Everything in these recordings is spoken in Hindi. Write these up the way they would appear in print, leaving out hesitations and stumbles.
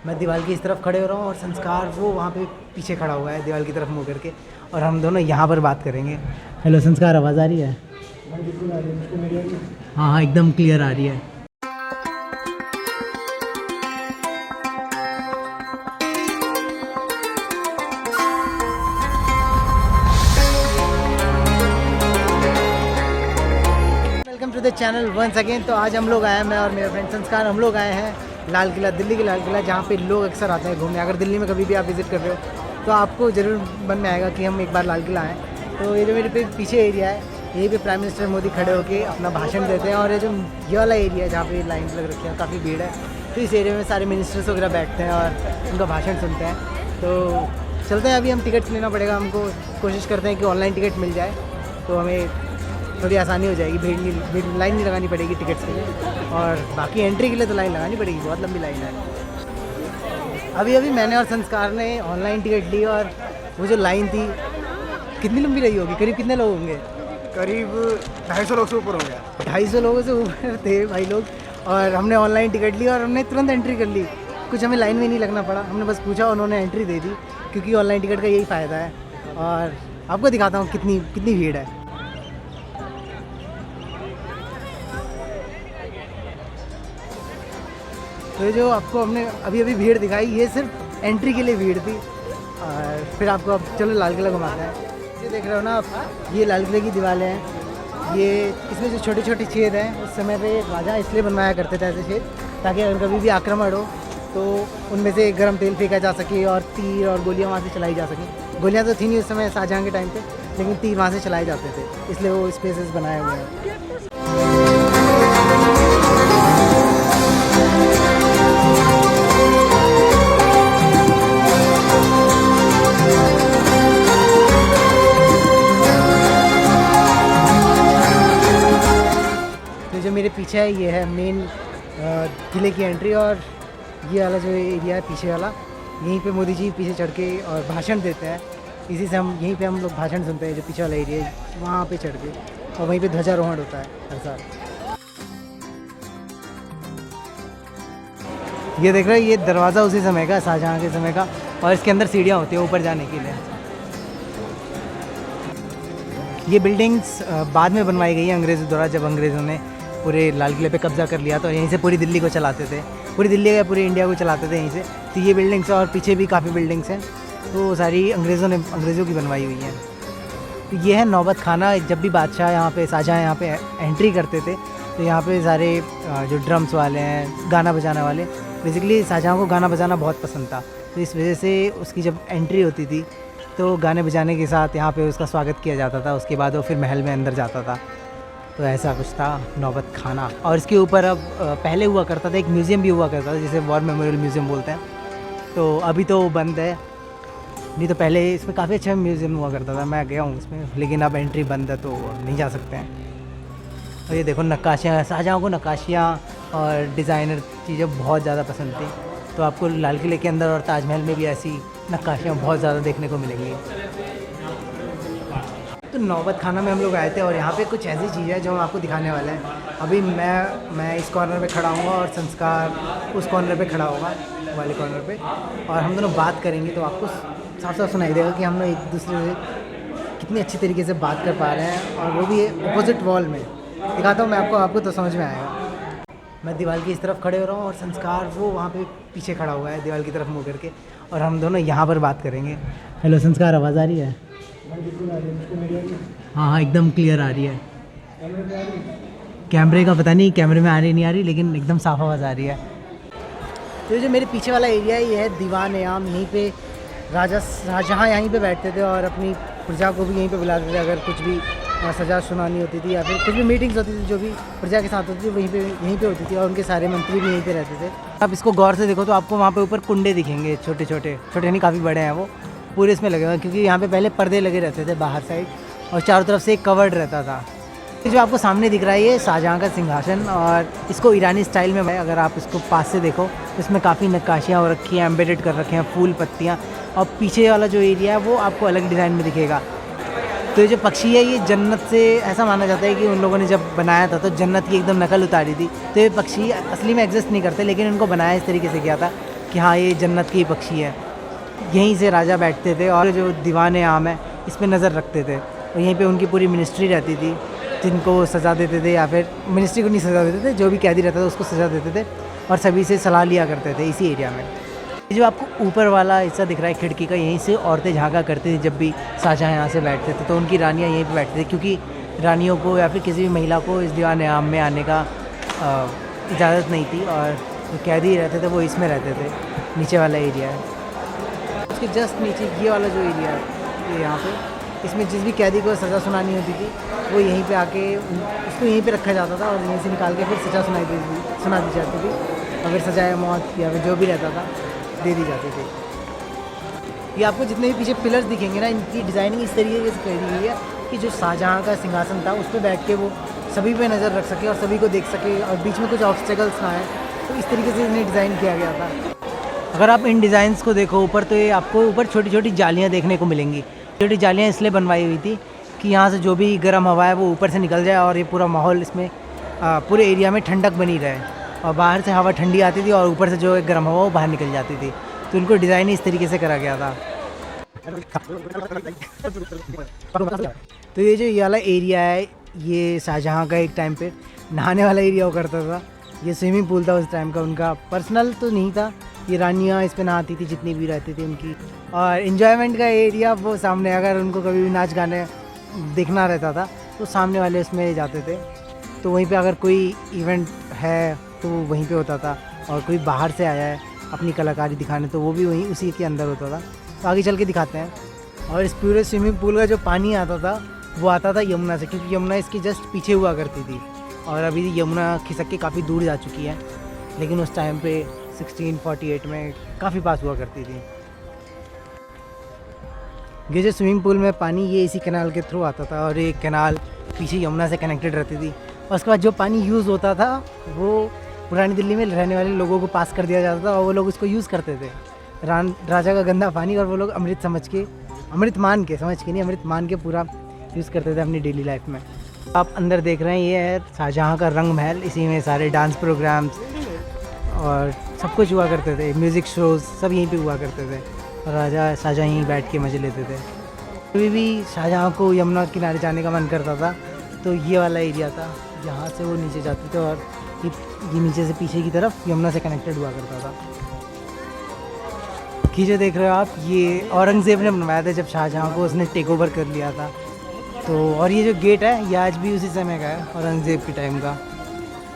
मैं दीवार की इस तरफ खड़े हो रहा हूँ और संस्कार वो वहाँ पे पीछे खड़ा हुआ है दीवार की तरफ मुँह करके, और हम दोनों यहाँ पर बात करेंगे। हेलो संस्कार, आवाज़ आ रही है? हाँ हाँ, एकदम क्लियर आ रही है। Welcome to the channel once again. तो आज हम लोग आए हैं, मैं और मेरे फ्रेंड संस्कार, हम लोग आए हैं लाल किला, दिल्ली के लाल किला, जहाँ पे लोग अक्सर आते हैं घूमने। अगर दिल्ली में कभी भी आप विज़िट कर रहे हो तो आपको ज़रूर मन में आएगा कि हम एक बार लाल किला आएँ। तो ये जो मेरे पीछे एरिया है, यहीं पे प्राइम मिनिस्टर मोदी खड़े होकर अपना भाषण देते हैं, और ये जो ये वाला एरिया है जहाँ पे लाइन लग रखी है, काफ़ी भीड़ है, तो इस एरिया में सारे मिनिस्टर्स वगैरह बैठते हैं और उनका भाषण सुनते हैं। तो चलते हैं, अभी हम टिकट लेना पड़ेगा हमको, कोशिश करते हैं कि ऑनलाइन टिकट मिल जाए तो हमें थोड़ी आसानी हो जाएगी, भीड़ लाइन नहीं लगानी पड़ेगी टिकट्स के लिए, और बाकी एंट्री के लिए तो लाइन लगानी पड़ेगी, बहुत लंबी लाइन है। अभी मैंने और संस्कार ने ऑनलाइन टिकट ली, और वो जो लाइन थी कितनी लंबी रही होगी, करीब कितने लोग होंगे? करीब 250 लोग से ऊपर हो गया। 250 लोगों से ऊपर थे भाई लोग, और हमने ऑनलाइन टिकट ली और हमने तुरंत एंट्री कर ली। कुछ हमें लाइन में नहीं लगना पड़ा, हमने बस पूछा, उन्होंने एंट्री दे दी, क्योंकि ऑनलाइन टिकट का यही फ़ायदा है। और आपको दिखाता हूँ कितनी भीड़ है। तो ये जो आपको हमने अभी भीड़ दिखाई, ये सिर्फ एंट्री के लिए भीड़ थी। और फिर आपको अब चलो लाल किला घुमाते हैं। ये देख रहे हो ना आप, ये लाल किले की दीवारें हैं। ये इसमें जो छोटे छोटे छेद हैं, उस समय पे राजा इसलिए बनवाया करते थे ऐसे छेद, ताकि अगर कभी भी आक्रमण हो तो उनमें से गर्म तेल फेंका जा सके और तीर और गोलियाँ वहाँ से चलाई जा सकें। गोलियाँ तो थी नहीं उस समय शाहजहाँ के टाइम पे, लेकिन तीर वहाँ से चलाए जाते थे, इसलिए वो स्पेसेस बनाए हुए हैं। जो मेरे पीछे है, ये है मेन किले की एंट्री, और ये वाला जो एरिया है पीछे वाला, यहीं पे मोदी जी पीछे चढ़ के और भाषण देते हैं। इसी से हम लोग भाषण सुनते हैं। जो पीछे वाला एरिया है वहाँ पे चढ़ के, और वहीं पे ध्वजारोहण होता है हर साल। ये देख रहे हैं, ये दरवाज़ा उसी समय का, शाहजहाँ के समय का, और इसके अंदर सीढ़ियाँ होती हैं ऊपर जाने के लिए। ये बिल्डिंग्स बाद में बनवाई गई है अंग्रेज़ों द्वारा, जब अंग्रेज़ों ने पूरे लाल किले पे कब्ज़ा कर लिया, तो यहीं से पूरी दिल्ली को चलाते थे, पूरी दिल्ली का पूरे इंडिया को चलाते थे यहीं से। तो ये बिल्डिंग्स, और पीछे भी काफ़ी बिल्डिंग्स हैं, तो सारी अंग्रेज़ों की बनवाई हुई हैं। तो ये है नौबत खाना। जब भी बादशाह यहाँ पे, शाहजहाँ यहाँ पे एंट्री करते थे, तो यहाँ पे सारे जो ड्रम्स वाले हैं, गाना बजाने वाले, बेसिकली शाहजहाँ को गाना बजाना बहुत पसंद था, तो इस वजह से उसकी जब एंट्री होती थी तो गाने बजाने के साथ यहाँ पे उसका स्वागत किया जाता था। उसके बाद वो फिर महल में अंदर जाता था। तो ऐसा कुछ था नौबत खाना। और इसके ऊपर अब पहले हुआ करता था, एक म्यूज़ियम भी हुआ करता था, जिसे वॉर मेमोरियल म्यूज़ियम बोलते हैं। तो अभी तो बंद है, नहीं तो पहले इसमें काफ़ी अच्छा म्यूज़ियम हुआ करता था, मैं गया हूँ उसमें, लेकिन अब एंट्री बंद है तो नहीं जा सकते हैं। और ये देखो नक्काशियाँ, शाहजहाँ को नक्काशियाँ और डिज़ाइनर चीज़ें बहुत ज़्यादा पसंद थी, तो आपको लाल किले के अंदर और ताजमहल में भी ऐसी नक्काशियाँ बहुत ज़्यादा देखने को मिलेंगी। तो नौबत खाना में हम लोग आए थे, और यहाँ पे कुछ ऐसी चीज़ है जो हम आपको दिखाने वाले हैं। अभी मैं इस कॉर्नर पे खड़ा हूँगा और संस्कार उस कॉर्नर पे खड़ा होगा, वाले कॉर्नर पे, और हम दोनों बात करेंगे, तो आपको साफ साफ सुनाई देगा कि हम लोग एक दूसरे से कितनी अच्छी तरीके से बात कर पा रहे हैं, और वो भी अपोजिट वॉल में। दिखाता हूँ मैं आपको तो समझ में आएगा। मैं दीवार की इस तरफ खड़े हो रहा हूँ और संस्कार वो वहाँ पे पीछे खड़ा हुआ है दीवार की तरफ मुँह करके, और हम दोनों यहाँ पर बात करेंगे। हेलो संस्कार, आवाज़ आ रही है? हाँ हाँ, एकदम क्लियर आ रही है। कैमरे का पता नहीं, कैमरे में आ रही नहीं आ रही, लेकिन एकदम साफ आवाज़ आ रही है। तो जो मेरे पीछे वाला एरिया है, ये है दीवान-ए-आम। यहीं पे राजा शाहजहाँ यहीं पे बैठते थे, और अपनी प्रजा को भी यहीं पे बुलाते थे। अगर कुछ भी सजा सुनानी होती थी, या फिर कुछ भी मीटिंग्स होती थी जो भी प्रजा के साथ होती थी, यहीं पे होती थी, और उनके सारे मंत्री भी यहीं पे रहते थे। आप इसको गौर से देखो तो आपको वहाँ पे ऊपर कुंडे दिखेंगे, छोटे छोटे नहीं, काफ़ी बड़े हैं वो, पूरे इसमें लगे हुए हैं, क्योंकि यहाँ पे पहले पर्दे लगे रहते थे बाहर साइड, और चारों तरफ से एक कवर्ड रहता था। जो आपको सामने दिख रहा है, ये शाहजहाँ का सिंहासन, और इसको ईरानी स्टाइल में है। अगर आप इसको पास से देखो, इसमें काफ़ी नक्काशियाँ हो रखी हैं, एम्बेडेड कर रखे हैं, फूल पत्तियाँ, और पीछे वाला जो एरिया है वो आपको अलग डिज़ाइन में दिखेगा। तो ये जो पक्षी है, ये जन्नत से, ऐसा माना जाता है कि उन लोगों ने जब बनाया था तो जन्नत की एकदम नकल उतारी थी। तो ये पक्षी असली में एग्जिस्ट नहीं करते, लेकिन उनको बनाया इस तरीके से किया था कि हाँ ये जन्नत की पक्षी है। यहीं से राजा बैठते थे और जो दीवान आम है इस पर नज़र रखते थे, और यहीं पे उनकी पूरी मिनिस्ट्री रहती थी, जिनको वो सज़ा देते थे, या फिर मिनिस्ट्री को नहीं सज़ा देते थे, जो भी कैदी रहता था उसको सज़ा देते थे, और सभी से सलाह लिया करते थे इसी एरिया में। ये जो आपको ऊपर वाला हिस्सा दिख रहा है खिड़की का, यहीं से औरतें झाँका करती थी। जब भी शाहजहाँ यहाँ से बैठते थे तो उनकी रानियाँ यहीं पे बैठती थी, क्योंकि रानियों को या फिर किसी भी महिला को इस दीवान आम में आने का इजाज़त नहीं थी, और जो कैदी रहते थे वो इसमें रहते थे। नीचे वाला एरिया है, उसके जस्ट नीचे ये वाला जो एरिया है ये यहाँ पे, इसमें जिस भी कैदी को सज़ा सुनानी होती थी वो यहीं पे आके उसको यहीं पे रखा जाता था, और यहीं से निकाल के फिर सज़ा सुना दी जाती थी, और फिर सजाए मौत या फिर जो भी रहता था दे दी जाती थी। ये आपको जितने भी पीछे पिलर्स दिखेंगे ना, इनकी डिज़ाइनिंग इस तरीके से करी गई है कि जो शाहजहाँ का सिंहासन था उस पर बैठ के वो सभी पे नज़र रख सके और सभी को देख सके, और बीच में कुछ ऑब्स्टेकल्स ना आए, तो इस तरीके से इन्हें डिज़ाइन किया गया था। अगर आप इन डिज़ाइंस को देखो ऊपर, तो ये आपको ऊपर छोटी छोटी जालियाँ देखने को मिलेंगी। छोटी जालियाँ इसलिए बनवाई हुई थी कि यहाँ से जो भी गर्म हवा है वो ऊपर से निकल जाए, और ये पूरा माहौल इसमें पूरे एरिया में ठंडक बनी रहे, और बाहर से हवा ठंडी आती थी और ऊपर से जो गर्म हवा वो बाहर निकल जाती थी। तो इनको डिज़ाइन इस तरीके से करा गया था। तो ये वाला एरिया है, ये शाहजहाँ का एक टाइम पे नहाने वाला एरिया हो करता था। ये स्विमिंग पूल था उस टाइम का, उनका पर्सनल तो नहीं था। ये रानियाँ इस पे नहाती थी जितनी भी रहती थी उनकी, और इन्जॉयमेंट का एरिया वो सामने, अगर उनको कभी भी नाच गाने देखना रहता था तो सामने वाले उसमें जाते थे। तो वहीं पे अगर कोई इवेंट है तो वो वहीं पे होता था, और कोई बाहर से आया है अपनी कलाकारी दिखाने तो वो भी वहीं उसी के अंदर होता था। तो आगे चल के दिखाते हैं। और इस पूरे स्विमिंग पूल का जो पानी आता था वो आता था यमुना से, क्योंकि यमुना इसके जस्ट पीछे हुआ करती थी, और अभी यमुना खिसक के काफ़ी दूर जा चुकी है, लेकिन उस टाइम पे 1648 में काफ़ी पास हुआ करती थी। ये जो स्विमिंग पूल में पानी ये इसी कैनाल के थ्रू आता था, और ये कैनाल पीछे यमुना से कनेक्टेड रहती थी। और उसके बाद जो पानी यूज़ होता था वो पुरानी दिल्ली में रहने वाले लोगों को पास कर दिया जाता था, और वो लोग उसको यूज़ करते थे। राजा का गंदा पानी, और वो लोग अमृत मान के पूरा यूज़ करते थे अपनी डेली लाइफ में। आप अंदर देख रहे हैं ये है शाहजहाँ का रंग महल। इसी में सारे डांस प्रोग्राम्स और सब कुछ हुआ करते थे, म्यूज़िक शोज़ सब यहीं पे हुआ करते थे, और राजा शाहजहाँ यहीं बैठ के मज़े लेते थे। कभी भी शाहजहाँ को यमुना किनारे जाने का मन करता था तो ये वाला एरिया था, यहाँ से वो नीचे जाते थे, और ये नीचे से पीछे की तरफ यमुना से कनेक्टेड हुआ करता था। कि जो देख रहे हो आप, ये औरंगज़ेब ने बनवाया था जब शाहजहाँ को उसने टेक ओवर कर लिया था। तो और ये जो गेट है ये आज भी उसी समय का है, औरंगज़ेब के टाइम का,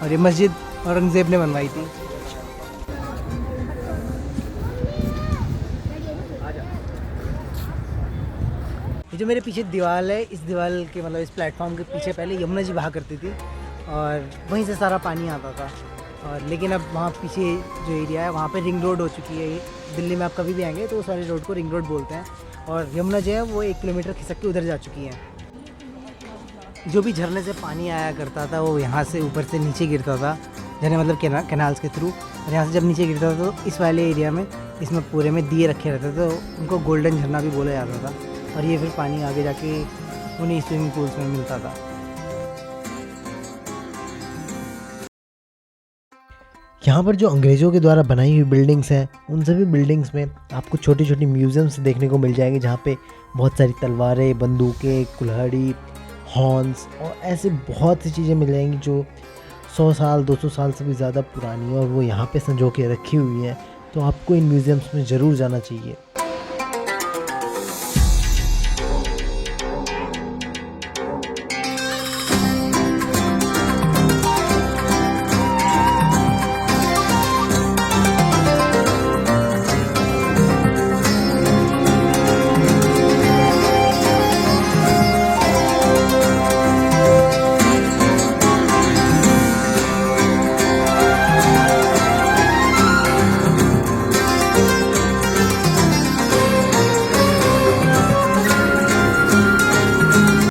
और ये मस्जिद औरंगज़ेब ने बनवाई थी। ये जो मेरे पीछे दीवार है, इस दीवार के मतलब इस प्लेटफॉर्म के पीछे पहले यमुना जी बहा करती थी, और वहीं से सारा पानी आता था। और लेकिन अब वहाँ पीछे जो एरिया है वहाँ पे रिंग रोड हो चुकी है। दिल्ली में आप कभी भी आएंगे तो उस वाले रोड को रिंग रोड बोलते हैं, और यमुना जो है वो 1 किलोमीटर खिसक के उधर जा चुकी है। जो भी झरने से पानी आया करता था वो यहाँ से ऊपर से नीचे गिरता था, झरने मतलब कैनाल्स के थ्रू, और यहाँ से जब नीचे गिरता था तो इस वाले एरिया में इसमें पूरे में दिए रखे रहते थे, तो उनको गोल्डन झरना भी बोला जाता था, और ये फिर पानी आगे जाके उन्हीं स्विमिंग पूल्स में मिलता था। यहाँ पर जो अंग्रेज़ों के द्वारा बनाई हुई बिल्डिंग्स हैं, उन सभी बिल्डिंग्स में आपको छोटी छोटी म्यूज़ियम्स देखने को मिल जाएंगे, जहाँ पे बहुत सारी तलवारें, बंदूकें, कुल्हाड़ी, हॉर्न्स और ऐसे बहुत सी चीज़ें मिल जाएंगी जो 100 साल 200 साल से भी ज़्यादा पुरानी है, और वो यहाँ पे संजो के रखी हुई हैं। तो आपको इन म्यूज़ियम्स में ज़रूर जाना चाहिए।